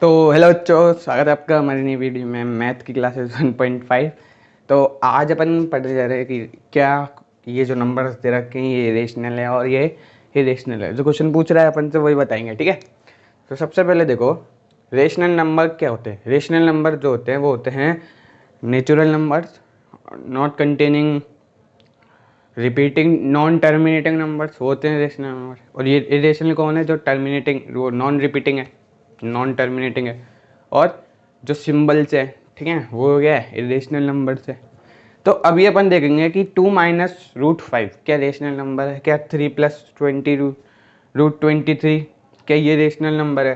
तो हेलो बच्चों, स्वागत है आपका हमारी नई वीडियो में मैथ की क्लासेस 1.5। तो आज अपन पढ़ने जा रहे हैं कि क्या ये जो नंबर्स दे रखे हैं ये रेशनल है और ये इरेशनल है। जो क्वेश्चन पूछ रहा है अपन से वही बताएंगे, ठीक है। तो सबसे पहले देखो, रेशनल नंबर क्या होते हैं। रेशनल नंबर जो होते हैं वो होते हैं natural numbers, not containing repeating, non terminating numbers होते हैं रेशनल नंबर। और ये इरेशनल कौन है? जो टर्मिनेटिंग, वो नॉन रिपीटिंग है, नॉन टर्मिनेटिंग है। और जो सिंबल्स है, ठीक है, वो क्या है? इरेशनल नंबर से। तो अभी अपन देखेंगे कि 2 माइनस रूट 5 क्या रेशनल नंबर है? क्या 3 प्लस 20 रूट 23 क्या ये रेशनल नंबर है?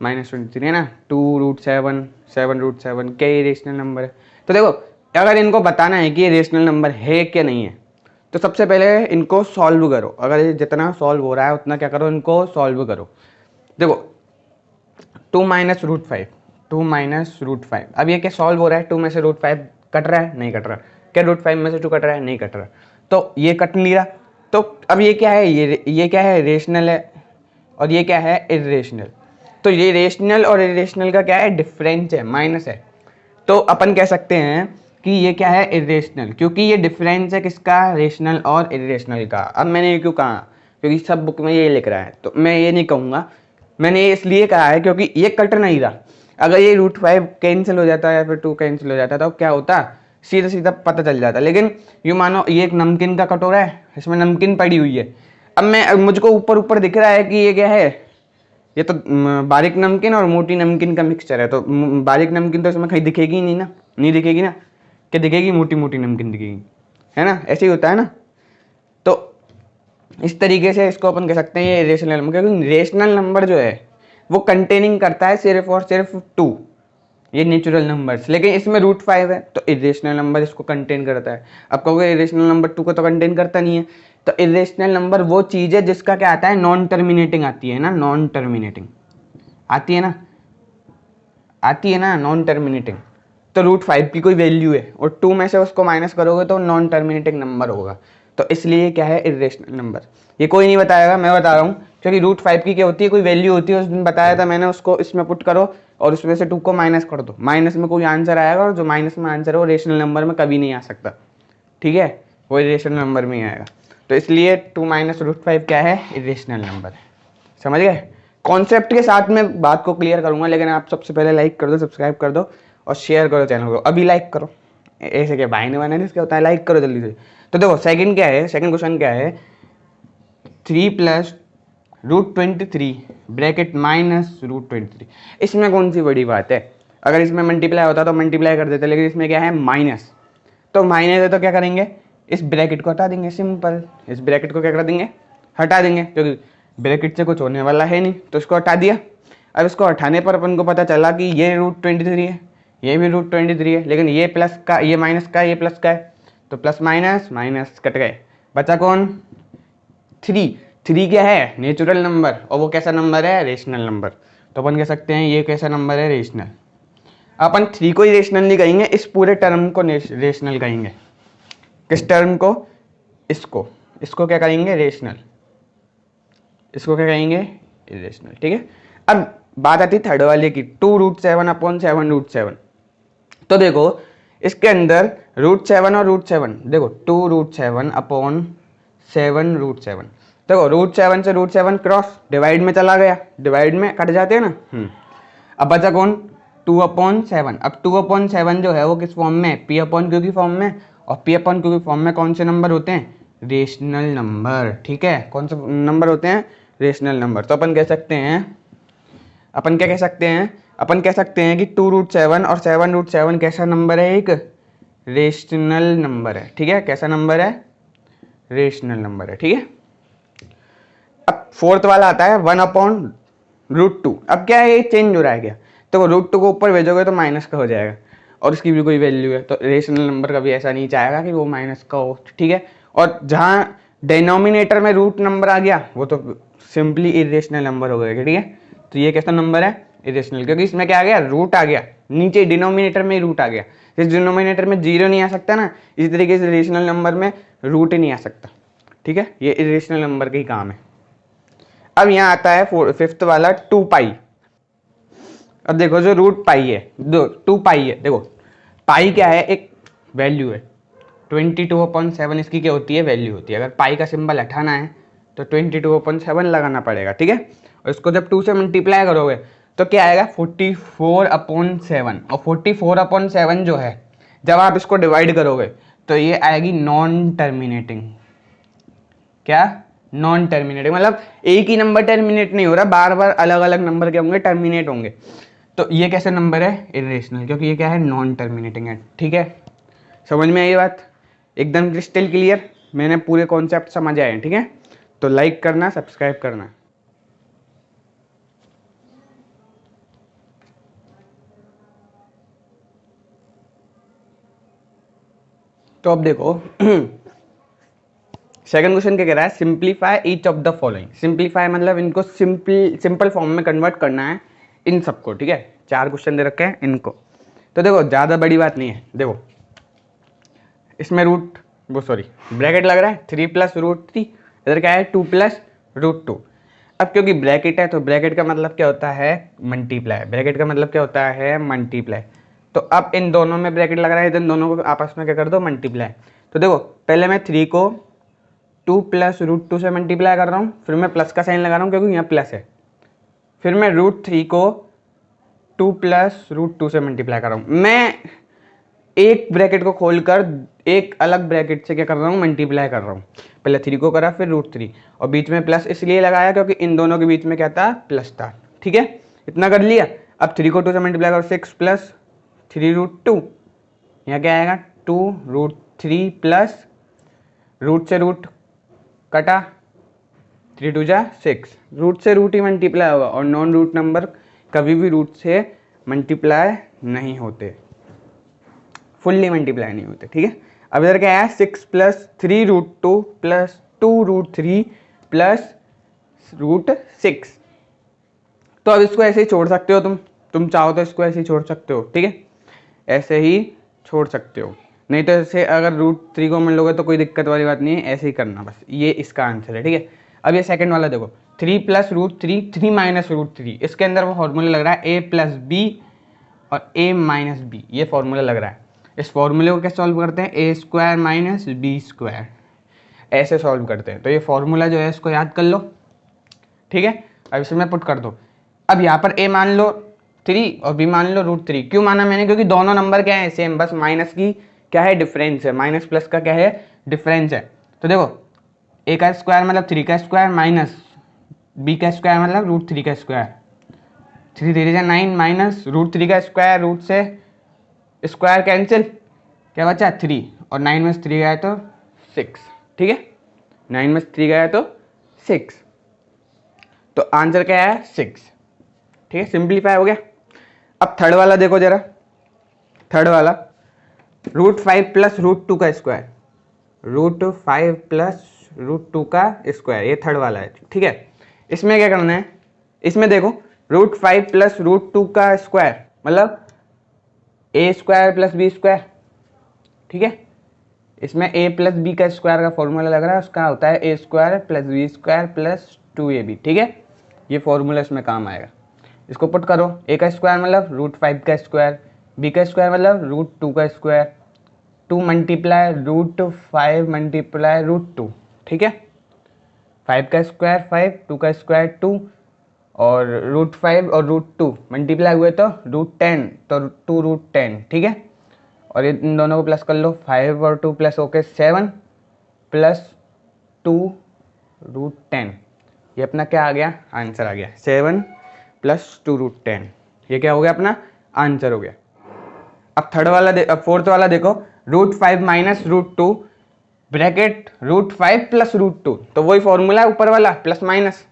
-23 है ना। 2 रूट 7 7 रूट 7 क्या ये रेशनल नंबर है? तो देखो, अगर इनको बताना है कि ये रेशनल नंबर है क्या नहीं है, तो सबसे पहले इनको सॉल्व करो। अगर ये जितना सॉल्व हो रहा है उतना क्या करो, इनको सॉल्व करो। देखो, 2 माइनस रूट 5, 2 माइनस रूट 5, अब ये क्या सॉल्व हो रहा है? 2 में से रूट 5 कट रहा है? नहीं कट रहा। क्या रूट 5 में से 2 कट रहा है? नहीं कट रहा। तो ये कट नहीं रहा। तो अब ये क्या है? ये क्या है? रेशनल है। और ये क्या है? इरेशनल। तो ये रेशनल और इरेशनल का क्या है? डिफरेंस है, माइनस है। तो अपन कह सकते हैं कि ये क्या है? इरेशनल, क्योंकि ये डिफरेंस है किसका? रेशनल और इरेशनल का। अब मैंने ये क्यों कहा? क्योंकि सब बुक में ये लिख रहा है, तो मैं ये नहीं कहूँगा। मैंने ये इसलिए कहा है क्योंकि ये कट नहीं रहा। अगर ये रूट 5 कैंसिल हो जाता है या फिर 2 कैंसिल हो जाता है तो क्या होता? सीधा सीधा पता चल जाता। लेकिन यूँ मानो ये एक नमकीन का कटोरा है, इसमें नमकीन पड़ी हुई है। अब मुझको ऊपर ऊपर दिख रहा है कि ये क्या है? ये तो बारीक नमकीन और मोटी नमकीन का मिक्सचर है। तो बारीक नमकीन तो इसमें कहीं दिखेगी ही नहीं ना, नहीं दिखेगी ना। क्या दिखेगी? मोटी मोटी नमकीन दिखेगी, है ना। ऐसे ही होता है ना। तो इस तरीके से इसको अपन कह सकते हैं ये रेशनल नंबर, क्योंकि रेशनल नंबर जो है वो कंटेनिंग करता है सिर्फ और सिर्फ 2, ये नेचुरल नंबर्स। लेकिन इसमें रूट 5 है तो इरेशनल नंबर इसको कंटेन करता है। अब कहोगे इरेशनल नंबर 2 को तो कंटेन करता नहीं है। तो इरेशनल नंबर वो चीज़ है जिसका क्या आता है? नॉन टर्मिनेटिंग आती है ना, नॉन टर्मिनेटिंग आती है ना, आती है ना, नॉन टर्मिनेटिंग। तो रूट 5 की कोई वैल्यू है और 2 में से उसको माइनस करोगे तो नॉन टर्मिनेटिंग नंबर होगा। तो इसलिए क्या है? Irrational number. ये कोई नहीं बताएगा, मैं बता रहा हूँ, क्योंकि रूट 5 की क्या होती है? कोई वैल्यू होती है, उस दिन बताया था मैंने। उसको इसमें पुट करो और उसमें से 2 को माइनस कर दो, माइनस में कोई आंसर आएगा, और जो माइनस में आंसर है वो रेशनल नंबर में कभी नहीं आ सकता, ठीक है। वो इरेशनल नंबर में ही आएगा। तो इसलिए 2 माइनस रूट 5 क्या है? इरेशनल नंबर है। समझ गए? कॉन्सेप्ट के साथ में बात को क्लियर करूंगा, लेकिन आप सबसे पहले लाइक कर दो, सब्सक्राइब कर दो और शेयर करो चैनल को। अभी लाइक करो, ऐसे क्या भाई ने बनाने क्या होता है? लाइक करो जल्दी से। तो देखो, सेकंड क्या है? सेकंड क्वेश्चन क्या है? 3 plus root 23 bracket minus root 23। इसमें कौन सी बड़ी बात है? अगर इसमें मल्टीप्लाई होता तो मल्टीप्लाई कर देते, लेकिन इसमें क्या है? माइनस। तो माइनस है तो क्या करेंगे? इस ब्रैकेट को हटा देंगे, सिंपल। इस ब्रैकेट को क्या कर देंगे? हटा देंगे, क्योंकि ब्रैकेट से कुछ होने वाला है नहीं, तो इसको हटा दिया। अब इसको हटाने पर अपन को पता चला कि ये रूट 23 है, ये भी रूट 23 है, लेकिन ये प्लस का, ये माइनस का, ये प्लस का है। तो प्लस माइनस माइनस कट गए, बचा कौन? 3। 3 क्या है? Natural number. और वो कैसा नंबर है? Rational number. तो अपन कह सकते हैं ये कैसा नंबर है? रेशनल। अपन 3 को ही रेशनल नहीं कहेंगे, इस पूरे टर्म को रेशनल कहेंगे। किस टर्म को? इसको। इसको क्या कहेंगे? रेशनल। इसको क्या कहेंगे? इरेशनल, ठीक है। अब बात आती है थर्ड वाले की, 2 रूट 7 अपॉन 7 रूट 7। तो देखो, इसके अंदर रूट 7 और रूट 7, देखो 2 रूट 7 अपॉन 7 रूट 7। देखो, रूट 7 से रूट 7 क्रॉस डिवाइड में चला गया, डिवाइड में कट जाते हैं ना। अब बचा कौन? 2 अपॉन 7। अब 2 अपॉन 7 जो है वो किस फॉर्म में? पी अपॉन क्यू की फॉर्म में। और पी अपॉन क्यू की फॉर्म में कौन से नंबर होते हैं? रेशनल नंबर, ठीक है। कौन से नंबर होते हैं? Rational number. तो अपन कह सकते हैं, अपन क्या कह सकते हैं? अपन कह सकते हैं कि 2 रूट 7 और 7 रूट 7 कैसा नंबर है? एक रेशनल नंबर है, ठीक है। कैसा नंबर है? रेशनल नंबर है, ठीक है। अब फोर्थ वाला आता है 1 अपॉन रूट 2। अब क्या है? ये चेंज हो रहा है क्या? तो रूट 2 को ऊपर भेजोगे तो माइनस का हो जाएगा, और इसकी भी कोई वैल्यू है। तो रेशनल नंबर का भी ऐसा नहीं चाहेगा कि वो माइनस का हो, ठीक है। और जहाँ डिनोमिनेटर में रूट नंबर आ गया वो तो सिंपली इरेशनल नंबर हो गया, ठीक है। तो ये कैसा नंबर है? इरेशनल, क्योंकि इसमें क्या आ गया? रूट आ गया, नीचे डिनोमिनेटर में रूट आ गया। इस डिनोमिनेटर में जीरो नहीं आ सकता ना, इसी तरीके से रेशनल नंबर में रूट ही नहीं आ सकता, ठीक है। ये इरेशनल नंबर का ही काम है। अब यहाँ आता है फिफ्थ वाला 2 पाई। अब देखो जो रूट पाई है, दो 2 पाई है, देखो पाई क्या है, एक वैल्यू है, 22/7 इसकी क्या होती है, वैल्यू होती है। अगर पाई का सिंबल हटाना है तो 22/7 लगाना पड़ेगा, ठीक है। और इसको जब 2 से मल्टीप्लाई करोगे तो क्या आएगा, 44/7। और 44/7 जो है, जब आप इसको डिवाइड करोगे तो ये आएगी नॉन टर्मिनेटिंग। क्या, नॉन टर्मिनेटिंग, मतलब एक ही नंबर टर्मिनेट नहीं हो रहा, बार बार अलग अलग नंबर के होंगे, टर्मिनेट होंगे। तो ये कैसे नंबर है, इरेशनल, क्योंकि ये क्या है, नॉन टर्मिनेटिंग है, ठीक है। समझ में आई बात, एकदम क्रिस्टल क्लियर, मैंने पूरे कॉन्सेप्ट समझ आए हैं, ठीक है। तो लाइक करना, सब्सक्राइब करना। तो अब देखो सेकंड क्वेश्चन क्या कह रहा है, simplify each of the following. Simplify मतलब इनको सिंपल फॉर्म में कन्वर्ट करना है इन सबको, ठीक है। 4 क्वेश्चन दे रखे हैं इनको। तो देखो ज़्यादा बड़ी बात नहीं है, देखो इसमें ब्रैकेट लग रहा है 3 + √3, इधर क्या है 2 + √2। अब क्योंकि ब्रैकेट है तो ब्रैकेट का मतलब क्या होता है, मल्टीप्लाई। ब्रैकेट का मतलब क्या होता है, मल्टीप्लाई। तो अब इन दोनों में ब्रैकेट लग रहा है, इन दोनों को आपस में क्या कर दो, मल्टीप्लाई। तो देखो पहले मैं 3 को 2 + √2 से मल्टीप्लाई कर रहा हूँ, फिर मैं प्लस का साइन लगा रहा हूँ क्योंकि यहाँ प्लस है। फिर मैं √3 को 2 + √2 से मल्टीप्लाई कर रहा हूँ। मैं एक ब्रैकेट को खोलकर एक अलग ब्रैकेट से क्या कर रहा हूँ, मल्टीप्लाई कर रहा हूँ। पहले 3 को करा, फिर √3, और बीच में प्लस इसलिए लगाया क्योंकि इन दोनों के बीच में क्या था, प्लस था, ठीक है। इतना कर लिया। अब 3 को 2 से मल्टीप्लाई करो, 6 + 3√2, यहाँ क्या आएगा 2√3 प्लस रूट से रूट कटा, 3 2 जा 6, रूट से रूट ही मल्टीप्लाई होगा, और नॉन रूट नंबर कभी भी रूट से मल्टीप्लाई नहीं होते, फुल्ली मल्टीप्लाई नहीं होते, ठीक है। अब इधर क्या है, 6 + 3√2 प्लस 2√3 प्लस √6। तो अब इसको ऐसे ही छोड़ सकते हो, तुम चाहो तो इसको ऐसे ही छोड़ सकते हो, ठीक है, ऐसे ही छोड़ सकते हो। नहीं तो ऐसे अगर √3 को मान लोगे तो कोई दिक्कत वाली बात नहीं है, ऐसे ही करना बस, ये इसका आंसर है, ठीक है। अब ये सेकंड वाला देखो, 3 + √3, 3 - √3, इसके अंदर वो फॉर्मूला लग रहा है a + b और a - b, ये फॉर्मूला लग रहा है। इस फॉर्मूले को कैसे सॉल्व करते हैं, a² - b², ऐसे सॉल्व करते हैं। तो ये फॉर्मूला जो है इसको याद कर लो, ठीक है। अब इसमें पुट कर दो। अब यहाँ पर a मान लो 3 और b मान लो √3। क्यों माना मैंने, क्योंकि दोनों नंबर क्या है, सेम, बस माइनस की क्या है, डिफरेंस है, माइनस प्लस का क्या है, डिफरेंस है। तो देखो a का स्क्वायर मतलब 3 का स्क्वायर माइनस b का स्क्वायर मतलब √3 का स्क्वायर, 3 3 जा 9 माइनस √3 का स्क्वायर, रूट से स्क्वायर कैंसिल, क्या बचा 3, और 9 में 3 गया तो 6, ठीक है, 9 में 3 गया तो 6, तो आंसर क्या है 6, ठीक है। सिंप्लीफाई हो गया। अब थर्ड वाला देखो जरा, थर्ड वाला √5 + √2 का स्क्वायर, √5 + √2 का स्क्वायर, ये थर्ड वाला है, ठीक है। इसमें क्या करना है, इसमें देखो √5 + √2 का स्क्वायर मतलब a² + b², ठीक है। इसमें a + b का स्क्वायर का फॉर्मूला लग रहा है, उसका होता है a² + b² + 2ab, ठीक है। ये फॉर्मूला इसमें काम आएगा। इसको पुट करो, a का स्क्वायर मतलब √5 का स्क्वायर, b का स्क्वायर मतलब √2 का स्क्वायर, 2 × √5 × √2, ठीक है। 5 का स्क्वायर 5, 2 का स्क्वायर 2, और √5 और √2 मल्टीप्लाई हुए तो √10, तो 2√10, ठीक है। और ये इन दोनों को प्लस कर लो, 5 और 2 प्लस होके 7 + 2√10, ये अपना क्या आ गया, आंसर आ गया 7 + 2√10, ये क्या हो गया, अपना आंसर हो गया। अब थर्ड वाला अब फोर्थ वाला देखो, √5 - √2 ब्रैकेट √5 + √2, तो वही फॉर्मूला है ऊपर वाला, प्लस माइनस,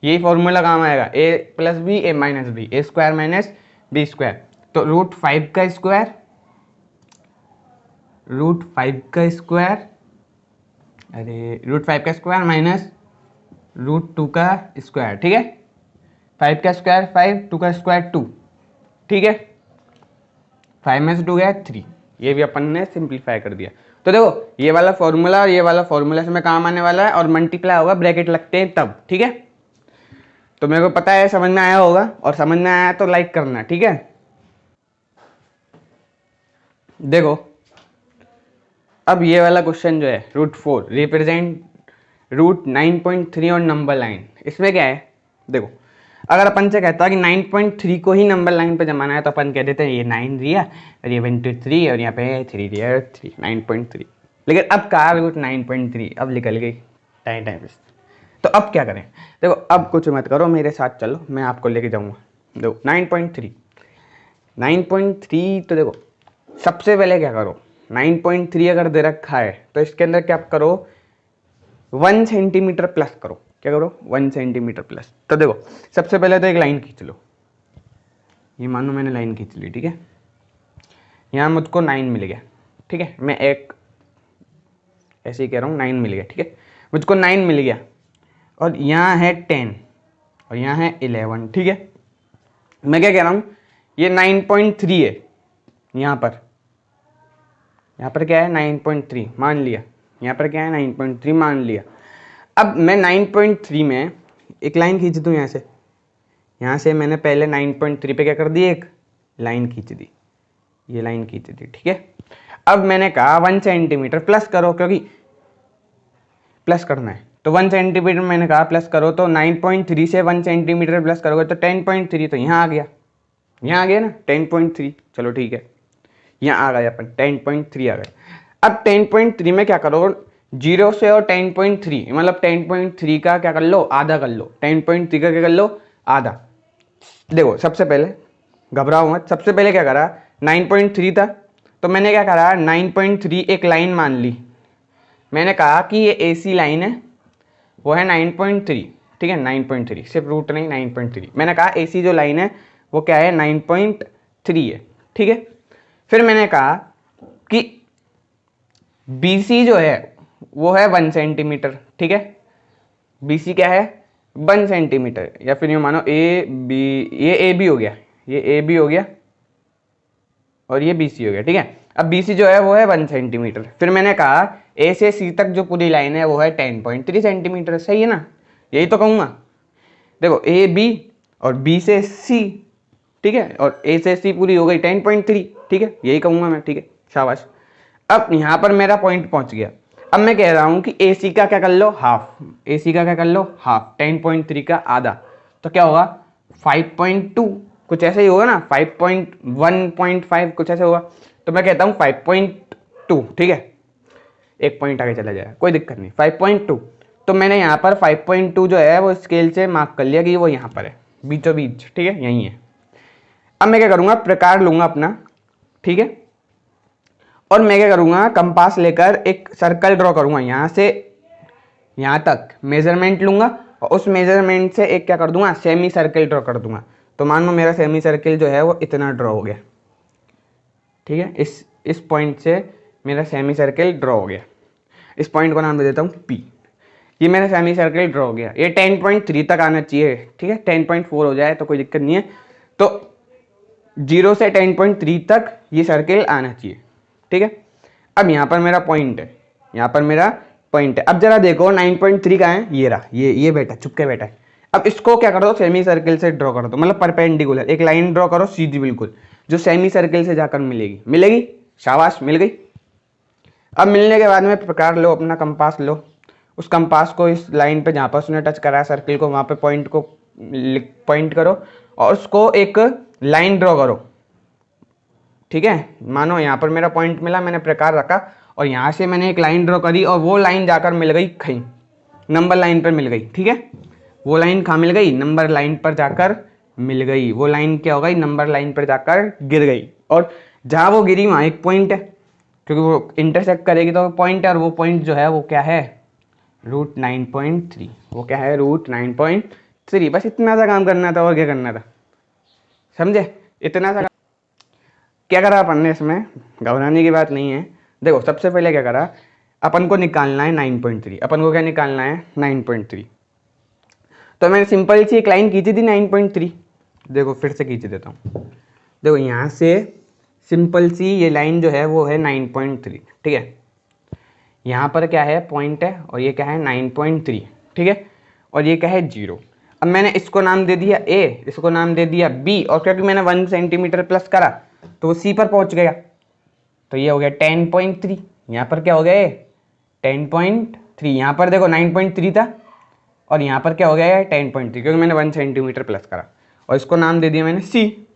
यही फॉर्मूला काम आएगा, a + b a - b, a² - b²। तो √5 का स्क्वायर, √5 का स्क्वायर, अरे √5 का स्क्वायर माइनस √2 का स्क्वायर, ठीक है। 5 का स्क्वायर 5, 2 का स्क्वायर 2, ठीक है। 5 में से 2 गया 3, ये भी अपन ने सिंप्लीफाई कर दिया। तो देखो ये वाला फॉर्मूला और ये वाला फॉर्मूला इसमें काम आने वाला है, और मल्टीप्लाई होगा, ब्रैकेट लगते हैं तब, ठीक है। तो मेरे को पता है समझ में आया होगा, और समझ में आया तो लाइक करना, ठीक है। देखो अब ये वाला क्वेश्चन जो है √4 रिप्रेजेंट √9.3 और नंबर लाइन, इसमें क्या है, देखो अगर अपन से कहता है कि 9.3 को ही नंबर लाइन पे जमाना है तो अपन कह देते हैं ये 9 दिया और ये 1 2 3 और यहाँ पे 3 दिया, 3 9.3। लेकिन अब कहा √9.3, अब निकल गई टाइम। तो अब क्या करें, देखो अब कुछ मत करो, मेरे साथ चलो, मैं आपको लेके जाऊँगा। देखो 9.3 तो देखो सबसे पहले क्या करो, 9.3 अगर दे रखा है तो इसके अंदर क्या करो, 1 सेंटीमीटर प्लस करो। क्या करो, 1 सेंटीमीटर प्लस। तो देखो सबसे पहले तो एक लाइन खींच लो, ये मानो मैंने लाइन खींच ली, ठीक है। यहाँ मुझको 9 मिल गया, ठीक है, मैं एक ऐसे ही कह रहा हूँ, 9 मिल गया, ठीक है, मुझको 9 मिल गया। और यहाँ है 10 और यहाँ है 11, ठीक है। मैं क्या कह रहा हूँ, ये 9.3 है, यहाँ पर क्या है 9.3 मान लिया, यहाँ पर क्या है 9.3 मान लिया। अब मैं 9.3 में एक लाइन खींच दूँ, यहाँ से मैंने पहले 9.3 पे क्या कर दी, एक लाइन खींच दी, ये लाइन खींच दी, ठीक है। अब मैंने कहा 1 सेंटीमीटर प्लस करो, क्योंकि प्लस करना है, तो 1 सेंटीमीटर मैंने कहा प्लस करो, तो 9.3 से 1 सेंटीमीटर प्लस करोगे तो 10.3, तो यहाँ आ गया, ना 10.3, चलो ठीक है, यहाँ आ गए अपन 10.3 आ गए। अब 10.3 में क्या करो, 0 से और 10.3 मतलब 10.3 का क्या कर लो, आधा कर लो, 10.3 का क्या कर लो, आधा। देखो सबसे पहले घबराओ मत, सबसे पहले क्या करा, 9.3 था तो मैंने क्या करा, 9.3 एक लाइन मान ली। मैंने कहा कि ये AC लाइन है, वो है 9.3, ठीक है, 9.3 सिर्फ रूट नहीं 9.3। मैंने कहा AC जो लाइन है वो क्या है 9.3 है, ठीक है। फिर मैंने कहा कि BC जो है वो है 1 सेंटीमीटर, ठीक है, BC क्या है 1 सेंटीमीटर, या फिर यूँ मानो AB, ये AB हो गया, ये AB हो गया और ये BC हो गया, ठीक है। अब BC जो है वो है 1 सेंटीमीटर। फिर मैंने कहा A से C तक जो पूरी लाइन है वो है 10.3 सेंटीमीटर, सही है ना, यही तो कहूँगा। देखो AB और B से C, ठीक है, और A से C पूरी हो गई 10.3, ठीक है, यही कहूँगा मैं, ठीक है, शाबाश। अब यहाँ पर मेरा पॉइंट पहुँच गया। अब मैं कह रहा हूँ कि AC का क्या कर लो, हाफ, AC का क्या कर लो, हाफ, 10.3 का आधा, तो क्या होगा 5.2, कुछ ऐसे ही होगा ना, 5.1.5 कुछ ऐसे होगा। तो मैं कहता हूँ 5.2, ठीक है, एक पॉइंट आगे चला जाएगा, कोई दिक्कत नहीं, 5.2। तो मैंने यहाँ पर 5.2 जो है वो स्केल से मार्क कर लिया कि वो यहाँ पर है, बीचों बीच, ठीक है, यहीं है। अब मैं क्या करूँगा, प्रकार लूँगा अपना, ठीक है, और मैं क्या करूँगा, कंपास लेकर एक सर्कल ड्रॉ करूँगा, यहाँ से यहाँ तक मेजरमेंट लूँगा और उस मेजरमेंट से एक क्या कर दूँगा, सेमी सर्कल ड्रॉ कर दूँगा। तो मान लो मेरा सेमी सर्कल जो है वो इतना ड्रॉ हो गया, ठीक है, इस पॉइंट से मेरा सेमी सर्कल ड्रॉ हो गया। इस पॉइंट को नाम दे देता हूँ P। ये मेरा सेमी सर्कल ड्रॉ हो गया, ये 10.3 तक आना चाहिए, ठीक है, 10.4 हो जाए तो कोई दिक्कत नहीं है। तो 0 से 10.3 तक ये सर्कल आना चाहिए, ठीक है। अब यहाँ पर मेरा पॉइंट है, यहाँ पर मेरा पॉइंट है। अब जरा देखो 9.3 का है, ये रहा, ये बैठा, चुपके बैठा है। अब इसको क्या कर दो, सेमी सर्कल से ड्रॉ कर दो, मतलब परपेंडिकुलर एक लाइन ड्रॉ करो सीधी बिल्कुल, जो सेमी सर्कल से जाकर मिलेगी, शाबाश, मिल गई। अब मिलने के बाद में प्रकार लो, अपना कंपास लो, उस कंपास को इस लाइन पे जहाँ पर उसने टच करा है सर्कल को, वहाँ पे पॉइंट को पॉइंट करो और उसको एक लाइन ड्रॉ करो, ठीक है। मानो यहाँ पर मेरा पॉइंट मिला, मैंने प्रकार रखा और यहाँ से मैंने एक लाइन ड्रॉ करी और वो लाइन जाकर मिल गई कहीं नंबर लाइन पर मिल गई, ठीक है। वो लाइन कहाँ मिल गई, नंबर लाइन पर जाकर मिल गई। वो लाइन क्या हो गई, नंबर लाइन पर जाकर गिर गई, और जहाँ वो गिरी वहाँ एक पॉइंट है, क्योंकि वो इंटरसेक्ट करेगी तो पॉइंट है, और वो पॉइंट जो है वो क्या है, √9.3, वो क्या है, √9.3। बस इतना सा काम करना था, और क्या करना था, समझे, इतना सा। क्या करा अपन ने इसमें, घबराने की बात नहीं है। देखो सबसे पहले क्या करा, अपन को निकालना है 9.3, अपन को क्या निकालना है 9.3। तो मैंने सिंपल सी एक लाइन खींची थी 9.3, देखो फिर से खींच देता हूँ। देखो यहाँ से सिंपल सी ये लाइन जो है वो है 9.3, ठीक है। यहाँ पर क्या है, पॉइंट है, और ये क्या है 9.3, ठीक है, और ये क्या है 0। अब मैंने इसको नाम दे दिया ए, इसको नाम दे दिया बी, और क्योंकि मैंने 1 सेंटीमीटर प्लस करा तो वो सी पर पहुंच गया, तो ये हो गया 10.3। यहाँ पर क्या हो गया ये 10.3, यहाँ पर देखो 9.3 था और यहाँ पर क्या हो गया है 10.3, क्योंकि मैंने 1 सेंटीमीटर प्लस करा और इसको नाम दे दिया मैंने सी।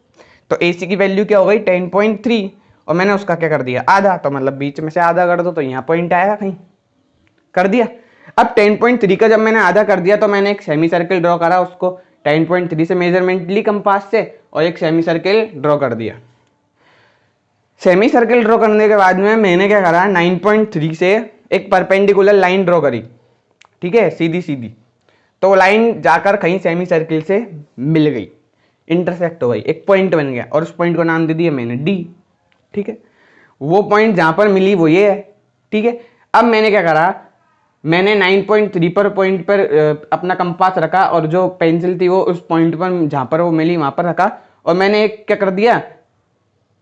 तो ए सी की वैल्यू क्या हो गई 10.3 और मैंने उसका क्या कर दिया आधा, तो मतलब बीच में से आधा कर दो तो यहाँ पॉइंट आएगा कहीं, कर दिया। अब 10.3 का जब मैंने आधा कर दिया तो मैंने एक सेमी सर्किल ड्रॉ करा, उसको 10.3 से मेजरमेंट ली कंपास से और एक सेमी सर्किल ड्रॉ कर दिया। सेमी सर्किल ड्रॉ करने के बाद में मैंने क्या करा 9.3 से एक परपेंडिकुलर लाइन ड्रॉ करी, ठीक है, सीधी सीधी। तो वो लाइन जाकर कहीं सेमी सर्किल से मिल गई, इंटरसेक्ट हो गई, एक पॉइंट बन गया और उस पॉइंट को नाम दे दिया मैंने डी, ठीक है। वो पॉइंट जहां पर मिली वो ये है, ठीक है। अब मैंने क्या करा, मैंने 9.3 पर पॉइंट पर अपना कंपास रखा और जो पेंसिल थी वो उस पॉइंट पर जहां पर वो मिली वहां पर रखा और मैंने एक क्या कर दिया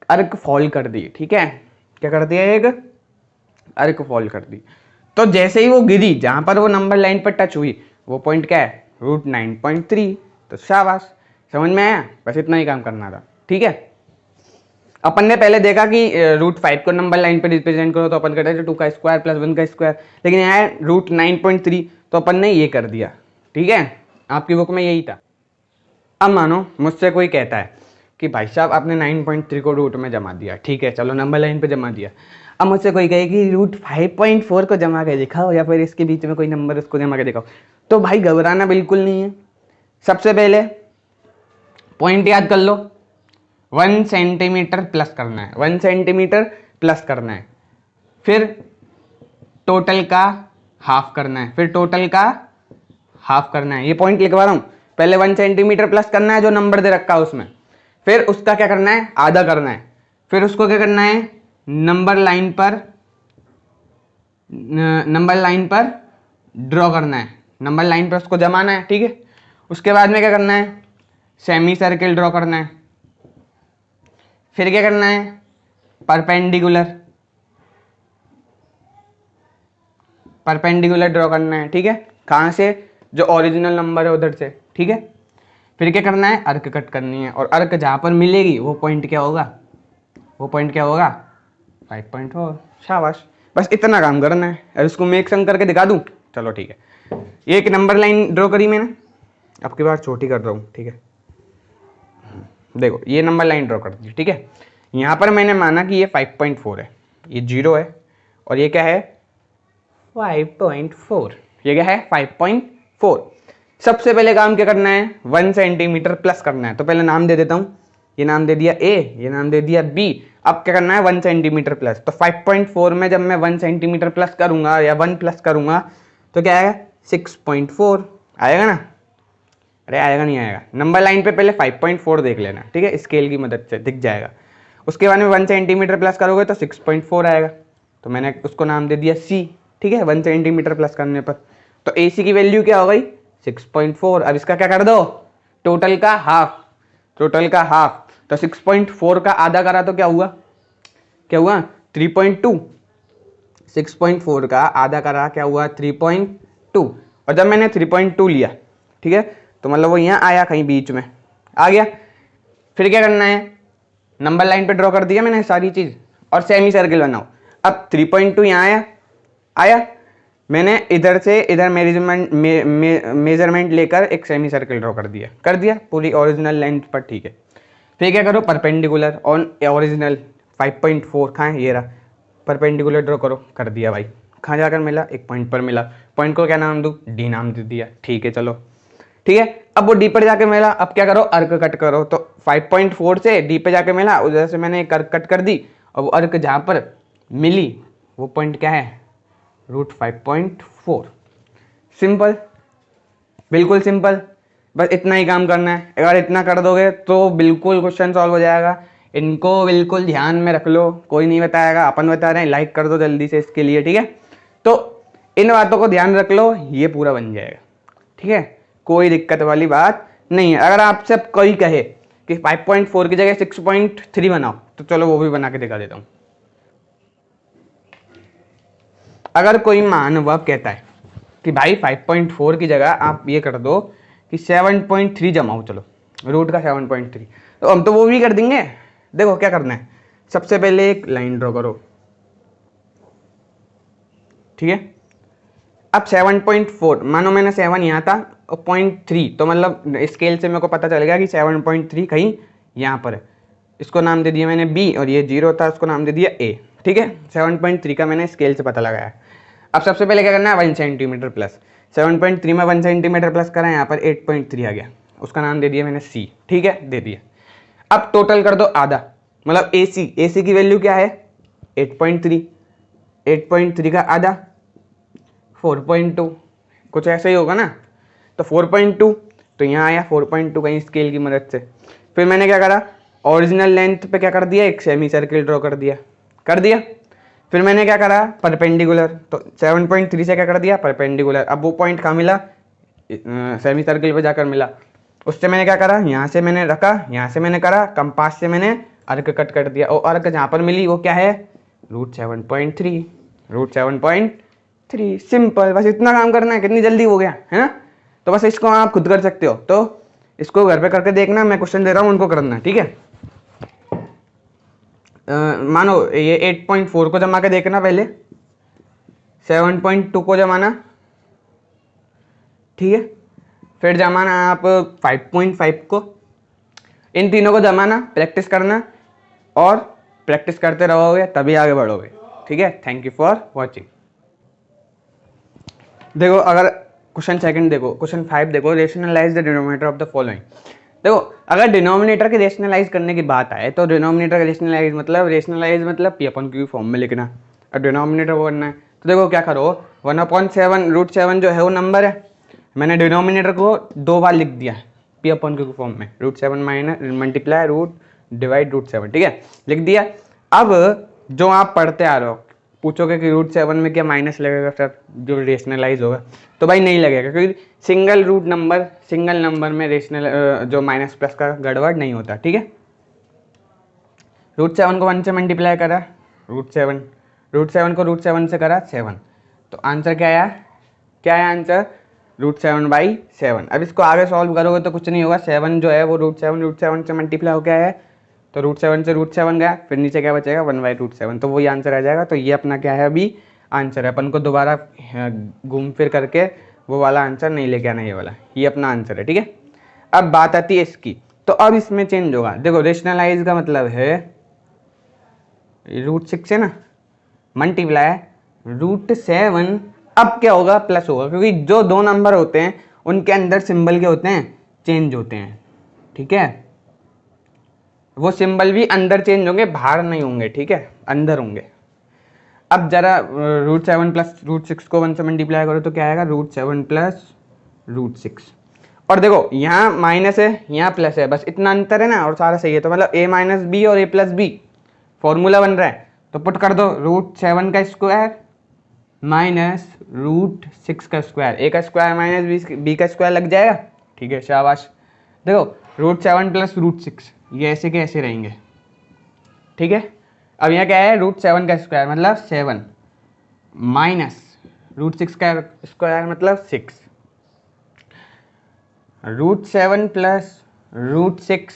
अर्क फॉल कर दी, ठीक है। क्या कर दिया, एक अर्क फॉल कर दी। तो जैसे ही वो गिरी जहां पर वो नंबर लाइन पर टच हुई वो पॉइंट क्या है √9.3। तो शाबाश, समझ में आया, बस इतना ही काम करना था, ठीक है। अपन ने पहले देखा कि √5 को नंबर लाइन पे रिप्रेजेंट करो तो अपन करते थे 2 का स्क्वायर प्लस 1 का स्क्वायर, लेकिन यहाँ है √9.3 तो अपन ने ये कर दिया, ठीक है। आपकी बुक में यही था। अब मानो मुझसे कोई कहता है कि भाई साहब आपने 9.3 को रूट में जमा दिया, ठीक है, चलो नंबर लाइन पे जमा दिया। अब मुझसे कोई कहे कि √5.4 को जमा के दिखाओ या फिर इसके बीच में कोई नंबर उसको जमा के दिखाओ, तो भाई घबराना बिल्कुल नहीं है। सबसे पहले पॉइंट याद कर लो, 1 सेंटीमीटर प्लस करना है, 1 सेंटीमीटर प्लस करना है, फिर टोटल का हाफ करना है, फिर टोटल का हाफ करना है। ये पॉइंट लिखवा रहा हूं, पहले 1 सेंटीमीटर प्लस करना है जो नंबर दे रखा है उसमें, फिर उसका क्या करना है आधा करना है, फिर उसको क्या करना है नंबर लाइन पर ड्रॉ करना है, नंबर लाइन पर उसको जमाना है, ठीक है। उसके बाद में क्या करना है सेमी सर्किल ड्रॉ करना है, फिर क्या करना है परपेंडिकुलर ड्रॉ करना है, ठीक है। कहां से, जो ओरिजिनल नंबर है उधर से, ठीक है। फिर क्या करना है अर्क कट करनी है और अर्क जहां पर मिलेगी वो पॉइंट क्या होगा 5.4। शाबाश, बस इतना काम करना है। और इसको मेक सम करके दिखा दूं, चलो ठीक है। ये एक नंबर लाइन ड्रॉ करी मैंने, अब की बार छोटी कर रहा हूं, ठीक है। देखो ये नंबर लाइन ड्रॉ कर दी, ठीक है। यहां पर मैंने माना कि ये 5.4 है, ये 0 है और ये क्या है 5.4, ये क्या है 5.4। सबसे पहले काम क्या करना है 1 सेंटीमीटर प्लस करना है, तो पहले नाम दे देता हूं, ये नाम दे दिया ए, ये नाम दे दिया बी। अब क्या करना है 1 सेंटीमीटर प्लस, तो 5.4 में जब मैं 1 सेंटीमीटर प्लस करूंगा या 1 प्लस करूंगा तो क्या आएगा 6.4 आएगा ना, अरे आएगा नहीं आएगा। नंबर लाइन पे पहले 5.4 देख लेना, ठीक है, स्केल की मदद से दिख जाएगा। उसके बाद में 1 सेंटीमीटर प्लस करोगे तो 6.4 आएगा, तो मैंने उसको नाम दे दिया सी, ठीक है, 1 सेंटीमीटर प्लस करने पर। तो ए सी की वैल्यू क्या हो गई 6.4। अब इसका क्या कर दो टोटल का हाफ, तो 6.4 का आधा करा तो क्या हुआ 3.2। 6.4 का आधा करा क्या हुआ 3.2, और जब मैंने 3.2 लिया, ठीक है, तो मतलब वो यहाँ आया कहीं बीच में आ गया। फिर क्या करना है नंबर लाइन पे ड्रॉ कर दिया मैंने सारी चीज और सेमी सर्किल बनाओ। अब 3.2 यहाँ आया, मैंने इधर से इधर मेजरमेंट लेकर एक सेमी सर्किल ड्रॉ कर दिया पूरी ओरिजिनल लेंथ पर, ठीक है। फिर क्या करो परपेंडिकुलर ऑन ओरिजिनल 5.4 कहाँ है, ये रहा, परपेंडिकुलर ड्रॉ करो, कर दिया भाई। कहाँ जाकर मिला, एक पॉइंट पर मिला, पॉइंट को क्या नाम दूँ, डी नाम दे दिया, ठीक है चलो, ठीक है। अब वो डी पर जाके मिला, अब क्या करो अर्क कट करो, तो 5.4 से डी पे जाके मिला, उधर से मैंने एक अर्क कट कर दी और वो अर्क जहाँ पर मिली वो पॉइंट क्या है √5.4। सिंपल, बिल्कुल सिंपल, बस इतना ही काम करना है। अगर इतना कर दोगे तो बिल्कुल क्वेश्चन सॉल्व हो जाएगा। इनको बिल्कुल ध्यान में रख लो, कोई नहीं बताएगा, अपन बता रहे हैं। लाइक कर दो जल्दी से इसके लिए, ठीक है। तो इन बातों को ध्यान रख लो, ये पूरा बन जाएगा, ठीक है, कोई दिक्कत वाली बात नहीं है। अगर आपसे कोई कहे कि 5.4 की जगह 6.3 बनाओ तो चलो वो भी बना के दिखा देता हूं। अगर कोई मानव कहता है कि भाई 5.4 की जगह आप ये कर दो कि 7.3 जमाओ, चलो रूट का 7.3, तो हम तो वो भी कर देंगे। देखो क्या करना है, सबसे पहले एक लाइन ड्रॉ करो, ठीक है। अब 7.4 मानो मैंने 7 यहाँ था और 0.3, तो मतलब स्केल से मेरे को पता चल गया कि 7.3 कहीं यहाँ पर है। इसको नाम दे दिया मैंने b, और ये 0 था उसको नाम दे दिया a, ठीक है। 7.3 का मैंने स्केल से पता लगाया। अब सबसे पहले क्या करना है, 1 सेंटीमीटर प्लस, 7.3 में 1 सेंटीमीटर प्लस करा, यहाँ पर 8.3 आ गया, उसका नाम दे दिया मैंने c, ठीक है, दे दिया। अब टोटल कर दो आधा, मतलब ac की वैल्यू क्या है 8.3, 8.3 का आधा 4.2, कुछ ऐसा ही होगा ना, तो 4.2, तो यहाँ आया 4.2 कहीं स्केल की मदद से। फिर मैंने क्या करा, ओरिजिनल लेंथ पे क्या कर दिया, एक सेमी सर्किल ड्रॉ कर दिया। फिर मैंने क्या करा, परपेंडिकुलर, तो 7.3 से क्या कर दिया, परपेंडिकुलर। अब वो पॉइंट कहाँ मिला, सेमी सर्किल पे जाकर मिला, उससे मैंने क्या करा, यहाँ से मैंने रखा, यहाँ से मैंने करा, कंपास से मैंने अर्क कट कर दिया, और अर्क जहाँ पर मिली वो क्या है, √7.3, √7.3, सिंपल, बस इतना काम करना है, कितनी जल्दी हो गया है ना। तो बस इसको आप खुद कर सकते हो, तो इसको घर पे करके देखना, मैं क्वेश्चन दे रहा हूँ उनको करना, ठीक है। मानो ये 8.4 को जमा के देखना, पहले 7.2 को जमाना, ठीक है, फिर जमाना आप 5.5 को, इन तीनों को जमाना, प्रैक्टिस करना, और प्रैक्टिस करते रहोगे तभी आगे बढ़ोगे, ठीक है। Thank you for watching. देखो अगर क्वेश्चन सेकंड देखो, क्वेश्चन 5 देखो, rationalise the denominator of the following. देखो अगर डिनोमिनेटर के रेशनलाइज करने की बात आए तो डिनोमिनेटर का रेशनलाइज मतलब P/Q फॉर्म में लिखना, और डिनोमिनेटर वो करना है। तो देखो क्या करो, 1/7 √7 जो है वो नंबर है, मैंने डिनोमिनेटर को 2 बार लिख दिया P/Q फॉर्म में, √7 माइनस मल्टीप्लाई रूट डिवाइड √7, ठीक है, लिख दिया। अब जो आप पढ़ते आ रहे हो, पूछोगे कि √7 में क्या माइनस लगेगा सर जो रेशनलाइज होगा, तो भाई नहीं लगेगा, क्योंकि सिंगल नंबर में रेशनल जो माइनस प्लस का गड़बड़ नहीं होता, ठीक है। √7 को 1 से मल्टीप्लाई करा, √7 को √7 से करा 7, तो आंसर क्या आया आंसर, √7/7। अब इसको आगे सॉल्व करोगे तो कुछ नहीं होगा, 7 जो है वो √7 से मल्टीप्लाई हो गया है, तो √7 से √7 गया, फिर नीचे क्या बचेगा 1/√7, तो वही आंसर आ जाएगा। तो ये अपना क्या है, अभी आंसर है, अपन को दोबारा घूम फिर करके वो वाला आंसर नहीं लेके आना, ये वाला ये अपना आंसर है, ठीक है। अब बात आती है इसकी, तो अब इसमें चेंज होगा। देखो रेशनलाइज का मतलब है √6 है ना, मल्टीप्लाई √7, अब क्या होगा, प्लस होगा, क्योंकि जो दो नंबर होते हैं उनके अंदर सिंबल क्या होते हैं, चेंज होते हैं, ठीक है। वो सिंबल भी अंदर चेंज होंगे, बाहर नहीं होंगे, ठीक है, अंदर होंगे। अब जरा √7 प्लस √6 को 1 से मल्टीप्लाई करो तो क्या आएगा, √7 प्लस √6, और देखो यहाँ माइनस है यहाँ प्लस है, बस इतना अंतर है ना, और सारा सही है, तो मतलब a - b और a+b फॉर्मूला बन रहा है, तो पुट कर दो √7 का स्क्वायर माइनस √6 का स्क्वायर, a का स्क्वायर माइनस b का स्क्वायर लग जाएगा, ठीक है, शाबाश। देखो √7 प्लस √6 ये ऐसे के ऐसे रहेंगे, ठीक है। अब यहाँ क्या है, √7 का स्क्वायर मतलब 7 माइनस √6 का स्क्वायर मतलब 6, √7 प्लस √6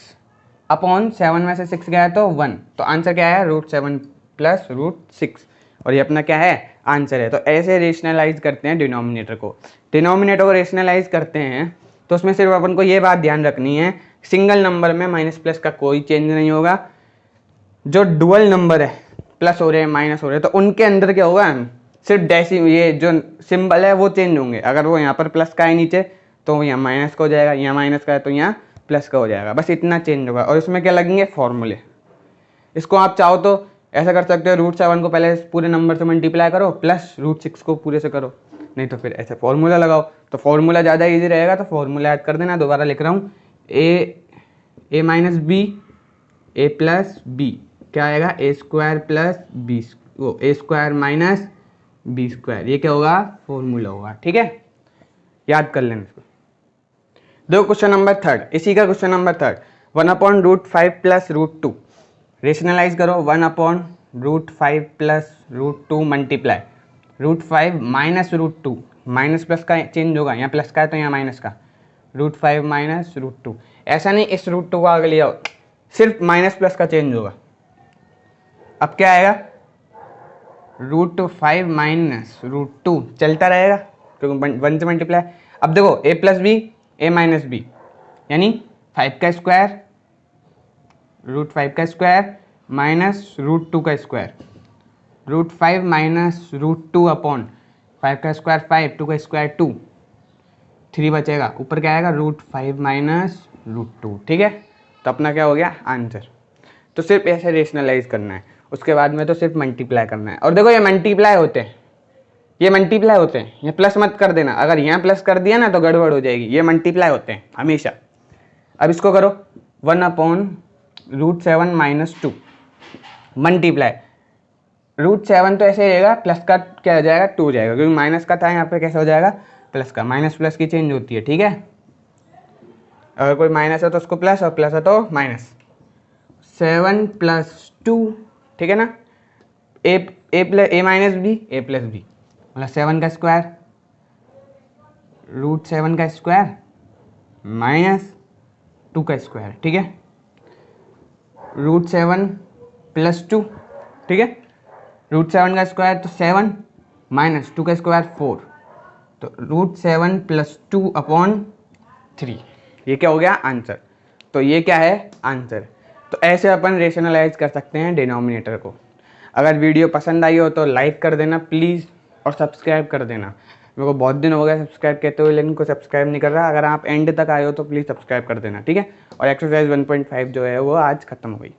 अपॉन 7 में से 6 गया तो 1, तो आंसर क्या है, √7 प्लस √6, और ये अपना क्या है, आंसर है। तो ऐसे रेशनलाइज करते हैं डिनोमिनेटर को रेशनलाइज करते हैं, तो उसमें सिर्फ अपन को ये बात ध्यान रखनी है, सिंगल नंबर में माइनस प्लस का कोई चेंज नहीं होगा, जो डुअल नंबर है प्लस हो रहे हैं माइनस हो रहे हैं, तो उनके अंदर क्या होगा, सिर्फ ये जो सिंबल है वो चेंज होंगे। अगर वो यहाँ पर प्लस का है नीचे तो यहाँ माइनस का हो जाएगा, यहाँ माइनस का है तो यहाँ प्लस का हो जाएगा, बस इतना चेंज होगा। और इसमें क्या लगेंगे, फॉर्मूले। इसको आप चाहो तो ऐसा कर सकते हो, √7 को पहले पूरे नंबर से मल्टीप्लाई करो प्लस √6 को पूरे से करो, नहीं तो फिर ऐसे फॉर्मूला लगाओ, तो फॉर्मूला ज़्यादा इजी रहेगा, तो फॉर्मूला ऐड कर देना। दोबारा लिख रहा हूँ, a minus B a plus B क्या आएगा, a² प्लस बी, वो a² माइनस b², ये क्या होगा, फॉर्मूला होगा, ठीक है, याद कर लेना इसको। दो क्वेश्चन नंबर 3, इसी का क्वेश्चन नंबर 3, 1/√5 प्लस √2 रेशनलाइज करो, 1/√5 plus √2 multiply √5 minus √2, minus plus का चेंज होगा, यहाँ प्लस का है तो यहाँ माइनस का, √5 माइनस √2। ऐसा नहीं इस √2 को आगे ले आओ, सिर्फ माइनस प्लस का चेंज होगा। अब क्या आएगा, √5 माइनस √2 चलता रहेगा क्योंकि 1 से मल्टीप्लाई। अब देखो a plus B a minus B यानी 5 का स्क्वायर √5 का स्क्वायर माइनस √2 का स्क्वायर, √5 माइनस √2 अपॉन 5 का स्क्वायर 5, 2 का स्क्वायर 2, 3 बचेगा, ऊपर क्या आएगा √5 माइनस √2। ठीक है, तो अपना क्या हो गया आंसर। तो सिर्फ ऐसे रेशनलाइज करना है, उसके बाद में तो सिर्फ मल्टीप्लाई करना है। और देखो ये मल्टीप्लाई होते हैं, ये मल्टीप्लाई होते हैं, ये प्लस मत कर देना, अगर यहाँ प्लस कर दिया ना तो गड़बड़ हो जाएगी। ये मल्टीप्लाई होते हैं हमेशा। अब इसको करो 1/√7 माइनस 2 मल्टीप्लाई। √7 तो ऐसे रहेगा, प्लस का क्या हो जाएगा 2 हो जाएगा, क्योंकि माइनस का था यहाँ पे कैसे हो जाएगा प्लस का। माइनस प्लस की चेंज होती है। ठीक है, अगर कोई माइनस है तो उसको प्लस और प्लस है तो माइनस। 7 प्लस 2, ठीक है ना, a minus B a plus B मतलब 7 का स्क्वायर √7 का स्क्वायर माइनस 2 का स्क्वायर। ठीक है, √7 प्लस 2, ठीक है, √7 का स्क्वायर तो 7 माइनस 2 का स्क्वायर 4, तो √7 प्लस 2 अपॉन 3, ये क्या हो गया आंसर। तो ये क्या है आंसर। तो ऐसे अपन रेशनलाइज कर सकते हैं डिनोमिनेटर को। अगर वीडियो पसंद आई हो तो लाइक कर देना प्लीज़ और सब्सक्राइब कर देना। मेरे को बहुत दिन हो गया सब्सक्राइब कहते हुए, लेकिन कोई सब्सक्राइब नहीं कर रहा। अगर आप एंड तक आए हो तो प्लीज़ सब्सक्राइब कर देना। ठीक है, और एक्सरसाइज 1.5 जो है वो आज ख़त्म हो गई।